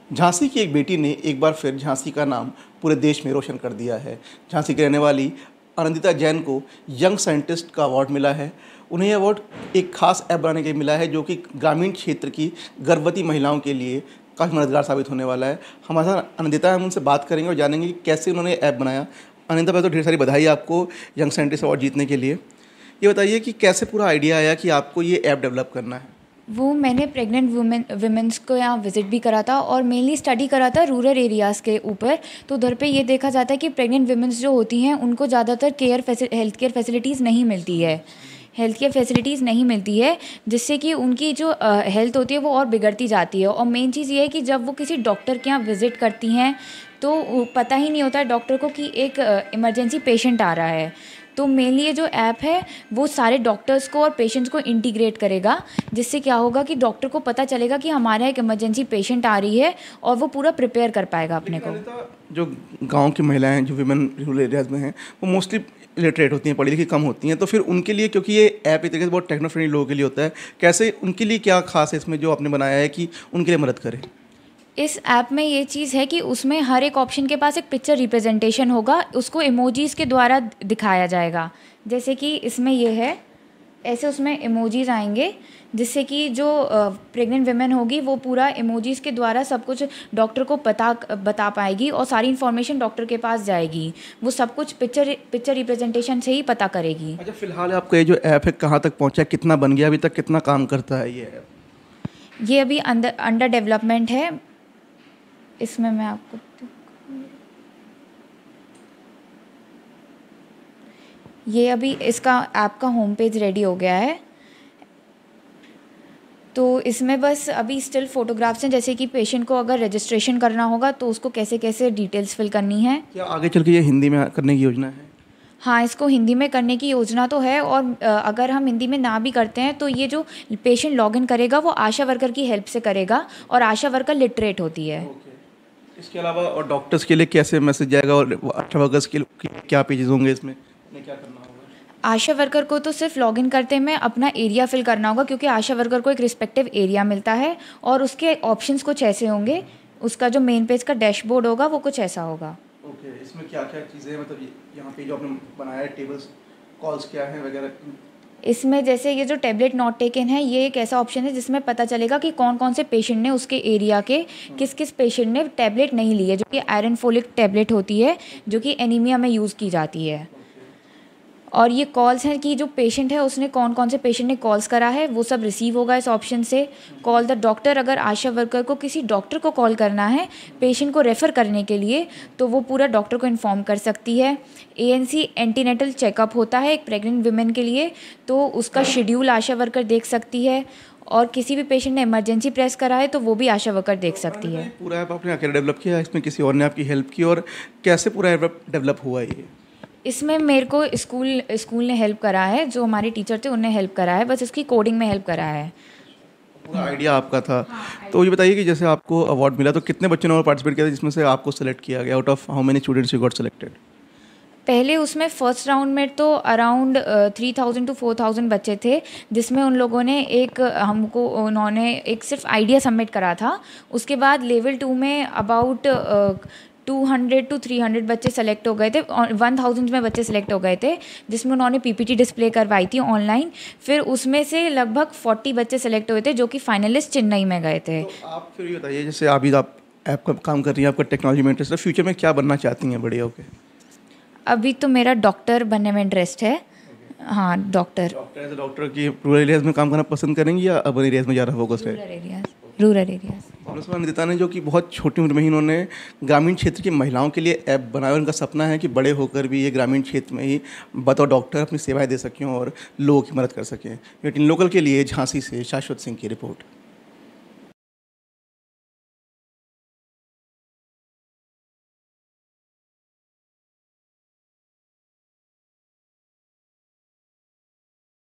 झांसी की एक बेटी ने एक बार फिर झांसी का नाम पूरे देश में रोशन कर दिया है। झांसी की रहने वाली आनंदिता जैन को यंग साइंटिस्ट का अवार्ड मिला है। उन्हें यह अवार्ड एक खास ऐप बनाने के लिए मिला है जो कि ग्रामीण क्षेत्र की गर्भवती महिलाओं के लिए काफ़ी मददगार साबित होने वाला है। हमारे साथ आनंदिता, हम उनसे बात करेंगे और जानेंगे कि कैसे उन्होंने ऐप बनाया। आनंदिता, पहले तो ढेर सारी बधाई आपको यंग साइंटिस्ट अवार्ड जीतने के लिए। ये बताइए कि कैसे पूरा आइडिया आया कि आपको ये ऐप डेवलप करना है। वो मैंने प्रेग्नेंट वुमेन्स को यहाँ विज़िट भी करा था और मेनली स्टडी करा था रूरल एरियाज़ के ऊपर। तो उधर पे ये देखा जाता है कि प्रेग्नेंट वुमेन्स जो होती हैं उनको ज़्यादातर हेल्थ केयर फैसिलिटीज़ नहीं मिलती है। हेल्थ केयर फैसिलिटीज़ नहीं मिलती है जिससे कि उनकी जो हेल्थ होती है वो और बिगड़ती जाती है। और मेन चीज़ ये है कि जब वो किसी डॉक्टर के यहाँ विज़िट करती हैं तो पता ही नहीं होता है डॉक्टर को कि एक इमरजेंसी पेशेंट आ रहा है। तो मेनली ये जो ऐप है वो सारे डॉक्टर्स को और पेशेंट्स को इंटीग्रेट करेगा, जिससे क्या होगा कि डॉक्टर को पता चलेगा कि हमारा एक इमरजेंसी पेशेंट आ रही है और वो पूरा प्रिपेयर कर पाएगा अपने को। जो गांव की महिलाएं जो विमेन रूरल एरियाज में हैं वो मोस्टली इलिटरेट होती हैं, पढ़ी लिखी कम होती हैं, तो फिर उनके लिए, क्योंकि ये ऐप एक तरीके से बहुत टेक्नो फ्रेंडली लोगों के लिए होता है, कैसे उनके लिए क्या खास है इसमें जो आपने बनाया है कि उनके लिए मदद करे? इस ऐप में ये चीज़ है कि उसमें हर एक ऑप्शन के पास एक पिक्चर रिप्रेजेंटेशन होगा, उसको इमोजीज़ के द्वारा दिखाया जाएगा। जैसे कि इसमें ये है, ऐसे उसमें इमोजीज़ आएंगे जिससे कि जो प्रेग्नेंट वुमेन होगी वो पूरा इमोजीज़ के द्वारा सब कुछ डॉक्टर को बता पाएगी और सारी इन्फॉर्मेशन डॉक्टर के पास जाएगी। वो सब कुछ पिक्चर रिप्रेजेंटेशन से ही पता करेगी। अच्छा, फिलहाल आपका ये जो ऐप है कहाँ तक पहुँचा है, कितना बन गया अभी तक, कितना काम करता है ये ऐप? ये अभी अंडर डेवलपमेंट है। इसमें मैं आपको ये अभी इसका ऐप का होम पेज रेडी हो गया है। तो इसमें बस अभी स्टिल फोटोग्राफ्स हैं, जैसे कि पेशेंट को अगर रजिस्ट्रेशन करना होगा तो उसको कैसे कैसे डिटेल्स फिल करनी है। क्या आगे चल के ये हिंदी में करने की योजना है? हाँ, इसको हिंदी में करने की योजना तो है। और अगर हम हिंदी में ना भी करते हैं तो ये जो पेशेंट लॉगिन करेगा वो आशा वर्कर की हेल्प से करेगा और आशा वर्कर लिटरेट होती है। इसके अलावा और डॉक्टर्स के लिए कैसे मैसेज जाएगा और आशा वर्कर्स के लिए क्या पेजेस होंगे, इसमें उन्हें क्या करना होगा? आशा वर्कर को तो सिर्फ लॉगिन करते में अपना एरिया फिल करना होगा, क्योंकि आशा वर्कर को एक रिस्पेक्टिव एरिया मिलता है और उसके ऑप्शंस कुछ ऐसे होंगे। उसका जो मेन पेज का डैशबोर्ड होगा वो कुछ ऐसा होगा। ओके, इसमें क्या क्या चीज़ें हैं, मतलब यहाँ पे जो आपने बनाया है टेबल्स, कॉल्स क्या हैं वगैरह? इसमें जैसे ये जो टैबलेट नॉट टेकन है, ये एक ऐसा ऑप्शन है जिसमें पता चलेगा कि कौन कौन से पेशेंट ने उसके एरिया के किस किस पेशेंट ने टैबलेट नहीं ली है, जो कि आयरन फोलिक टैबलेट होती है जो कि एनीमिया में यूज़ की जाती है। और ये कॉल्स हैं कि जो पेशेंट है उसने कौन कौन से पेशेंट ने कॉल्स करा है, वो सब रिसीव होगा इस ऑप्शन से। कॉल द डॉक्टर, अगर आशा वर्कर को किसी डॉक्टर को कॉल करना है पेशेंट को रेफ़र करने के लिए तो वो पूरा डॉक्टर को इन्फॉर्म कर सकती है। ANC एंटीनेटल चेकअप होता है एक प्रेग्नेंट वुमेन के लिए, तो उसका शेड्यूल आशा वर्कर देख सकती है। और किसी भी पेशेंट ने इमरजेंसी प्रेस करा है तो वो भी आशा वर्कर देख सकती है। पूरा ऐप आपने अकेले डेवलप किया, इसमें किसी और ने आपकी हेल्प की, और कैसे पूरा ऐप डेवलप हुआ ये? इसमें मेरे को स्कूल ने हेल्प करा है, जो हमारे टीचर थे उन्हें हेल्प करा है, बस इसकी कोडिंग में हेल्प करा है। पूरा आइडिया आपका था। तो ये बताइए कि जैसे आपको अवार्ड मिला तो कितने बच्चों ने और पार्टिसिपेट किया था जिसमें से आपको सेलेक्ट किया गया? Out of how many students you got selected? पहले उसमें फर्स्ट राउंड में तो अराउंड 3000 to 4000 बच्चे थे, जिसमें उन लोगों ने उन्होंने एक सिर्फ आइडिया सबमिट करा था। उसके बाद लेवल 2 में अबाउट 200 to 300 बच्चे सेलेक्ट हो गए थे, 1000 में बच्चे सेलेक्ट हो गए थे, जिसमें उन्होंने PPT डिस्प्ले करवाई थी ऑनलाइन। फिर उसमें से लगभग 40 बच्चे सेलेक्ट हुए थे जो कि फाइनलिस्ट चेन्नई में गए थे। तो आप फिर ये बताइए, जैसे अभी आप ऐप का काम कर रही हैं, आपका टेक्नोलॉजी में इंटरेस्ट है, फ्यूचर में क्या बनना चाहती हैं बड़े होकर? अभी तो मेरा डॉक्टर बनने में इंटरेस्ट है। हाँ, डॉक्टर की रूरल एरियाज में काम करना पसंद करेंगी या अर्बन एरियाज में ज़्यादा फोकस है? Rural areas. और उसमें अनिता ने, जो कि बहुत छोटी उम्र में ही इन्होंने ग्रामीण क्षेत्र की महिलाओं के लिए ऐप बनाया, उनका सपना है कि बड़े होकर भी ये ग्रामीण क्षेत्र में ही बतौर डॉक्टर अपनी सेवाएं दे सकें और लोगों की मदद कर सकें। लेकिन लोकल के लिए झांसी से शाश्वत सिंह की रिपोर्ट।